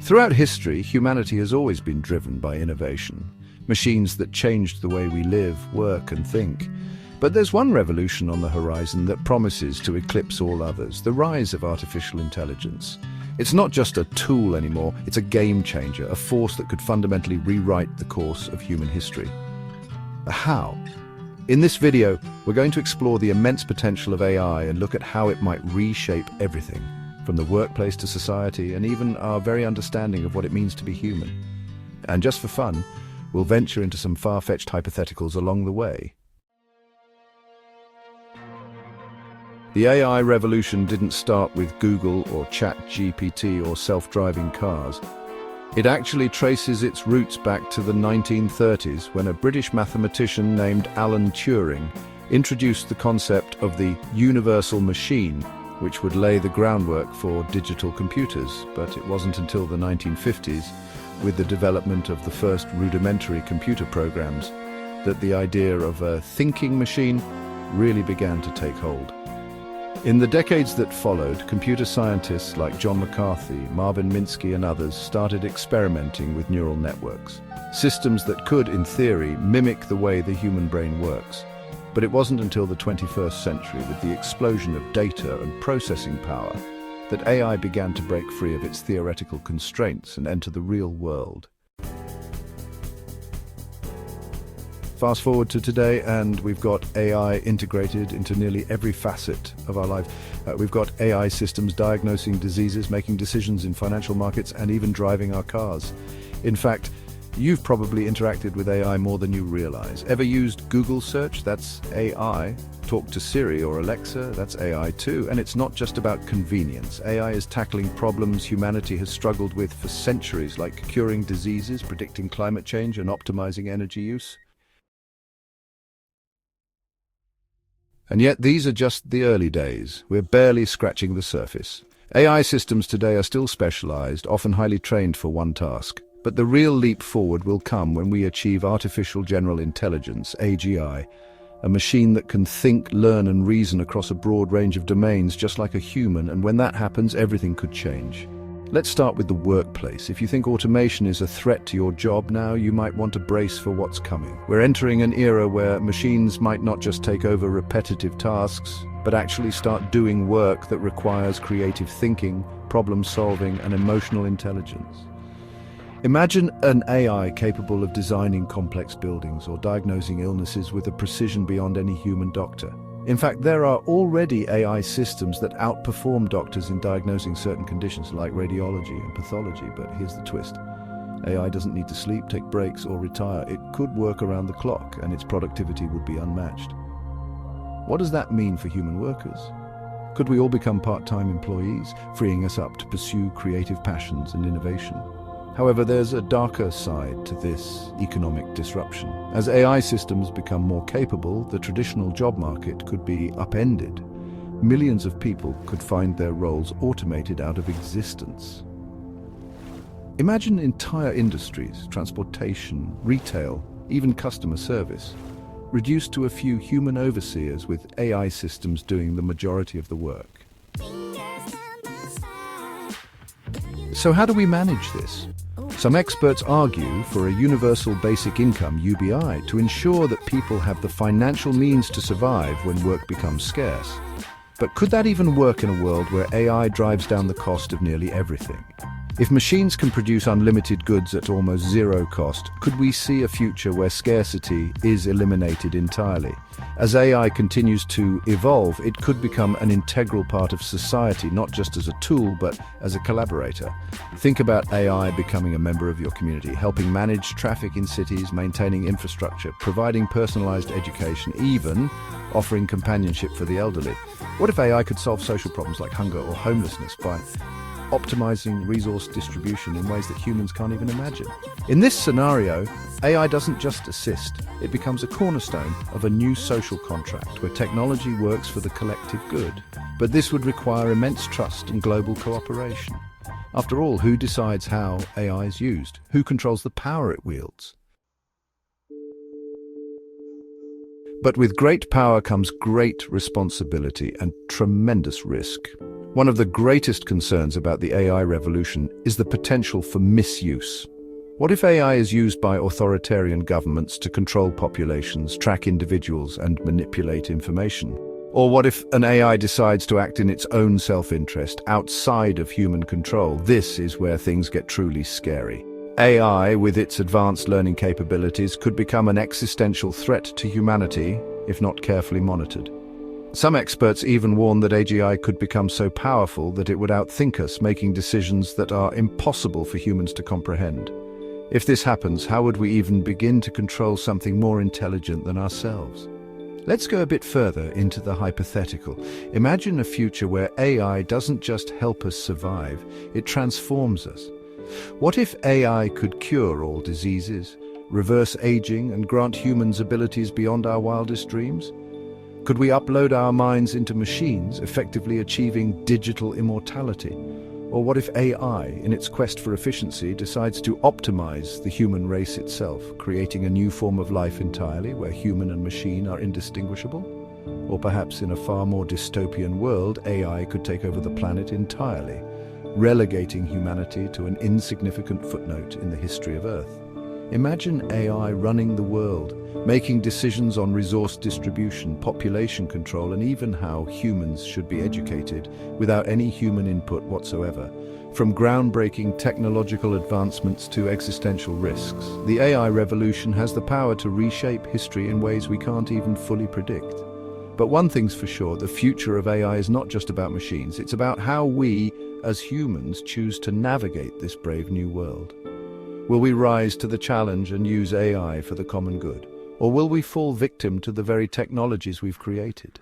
Throughout history, humanity has always been driven by innovation. Machines that changed the way we live, work, and think. But there's one revolution on the horizon that promises to eclipse all others: the rise of artificial intelligence. It's not just a tool anymore, it's a game changer, a force that could fundamentally rewrite the course of human history. The how. In this video, we're going to explore the immense potential of AI and look at how it might reshape everything, from the workplace to society, and even our very understanding of what it means to be human. And just for fun, we'll venture into some far-fetched hypotheticals along the way. The AI revolution didn't start with Google or ChatGPT or self-driving cars. It actually traces its roots back to the 1930s, when a British mathematician named Alan Turing introduced the concept of the universal machine, which would lay the groundwork for digital computers. But it wasn't until the 1950s, with the development of the first rudimentary computer programs, that the idea of a thinking machine really began to take hold. In the decades that followed, computer scientists like John McCarthy, Marvin Minsky, and others started experimenting with neural networks, systems that could, in theory, mimic the way the human brain works. But it wasn't until the 21st century, with the explosion of data and processing power, that AI began to break free of its theoretical constraints and enter the real world. Fast forward to today, and we've got AI integrated into nearly every facet of our life. We've got AI systems diagnosing diseases, making decisions in financial markets, and even driving our cars. In fact, you've probably interacted with AI more than you realize. Ever used Google search? That's AI. Talk to Siri or Alexa? That's AI too. And it's not just about convenience. AI is tackling problems humanity has struggled with for centuries, like curing diseases, predicting climate change, and optimizing energy use. And yet these are just the early days. We're barely scratching the surface. AI systems today are still specialized, often highly trained for one task. But the real leap forward will come when we achieve artificial general intelligence, AGI, a machine that can think, learn, and reason across a broad range of domains just like a human, and when that happens, everything could change. Let's start with the workplace. If you think automation is a threat to your job now, you might want to brace for what's coming. We're entering an era where machines might not just take over repetitive tasks, but actually start doing work that requires creative thinking, problem solving, and emotional intelligence. Imagine an AI capable of designing complex buildings or diagnosing illnesses with a precision beyond any human doctor. In fact, there are already AI systems that outperform doctors in diagnosing certain conditions like radiology and pathology. But here's the twist. AI doesn't need to sleep, take breaks, or retire. It could work around the clock, and its productivity would be unmatched. What does that mean for human workers? Could we all become part-time employees, freeing us up to pursue creative passions and innovation? However, there's a darker side to this economic disruption. As AI systems become more capable, the traditional job market could be upended. Millions of people could find their roles automated out of existence. Imagine entire industries, transportation, retail, even customer service, reduced to a few human overseers with AI systems doing the majority of the work. So how do we manage this? Some experts argue for a universal basic income (UBI) to ensure that people have the financial means to survive when work becomes scarce. But could that even work in a world where AI drives down the cost of nearly everything? If machines can produce unlimited goods at almost zero cost, could we see a future where scarcity is eliminated entirely? As AI continues to evolve, it could become an integral part of society, not just as a tool, but as a collaborator. Think about AI becoming a member of your community, helping manage traffic in cities, maintaining infrastructure, providing personalized education, even offering companionship for the elderly. What if AI could solve social problems like hunger or homelessness by optimizing resource distribution in ways that humans can't even imagine? In this scenario, AI doesn't just assist, it becomes a cornerstone of a new social contract where technology works for the collective good. But this would require immense trust and global cooperation. After all, who decides how AI is used? Who controls the power it wields? But with great power comes great responsibility and tremendous risk. One of the greatest concerns about the AI revolution is the potential for misuse. What if AI is used by authoritarian governments to control populations, track individuals, and manipulate information? Or what if an AI decides to act in its own self-interest, outside of human control? This is where things get truly scary. AI, with its advanced learning capabilities, could become an existential threat to humanity if not carefully monitored. Some experts even warn that AGI could become so powerful that it would outthink us, making decisions that are impossible for humans to comprehend. If this happens, how would we even begin to control something more intelligent than ourselves? Let's go a bit further into the hypothetical. Imagine a future where AI doesn't just help us survive, it transforms us. What if AI could cure all diseases, reverse aging, and grant humans abilities beyond our wildest dreams? Could we upload our minds into machines, effectively achieving digital immortality? Or what if AI, in its quest for efficiency, decides to optimize the human race itself, creating a new form of life entirely, where human and machine are indistinguishable? Or perhaps in a far more dystopian world, AI could take over the planet entirely, relegating humanity to an insignificant footnote in the history of Earth. Imagine AI running the world, making decisions on resource distribution, population control, and even how humans should be educated, without any human input whatsoever. From groundbreaking technological advancements to existential risks, the AI revolution has the power to reshape history in ways we can't even fully predict. But one thing's for sure, the future of AI is not just about machines, it's about how we, as humans, choose to navigate this brave new world. Will we rise to the challenge and use AI for the common good? Or will we fall victim to the very technologies we've created?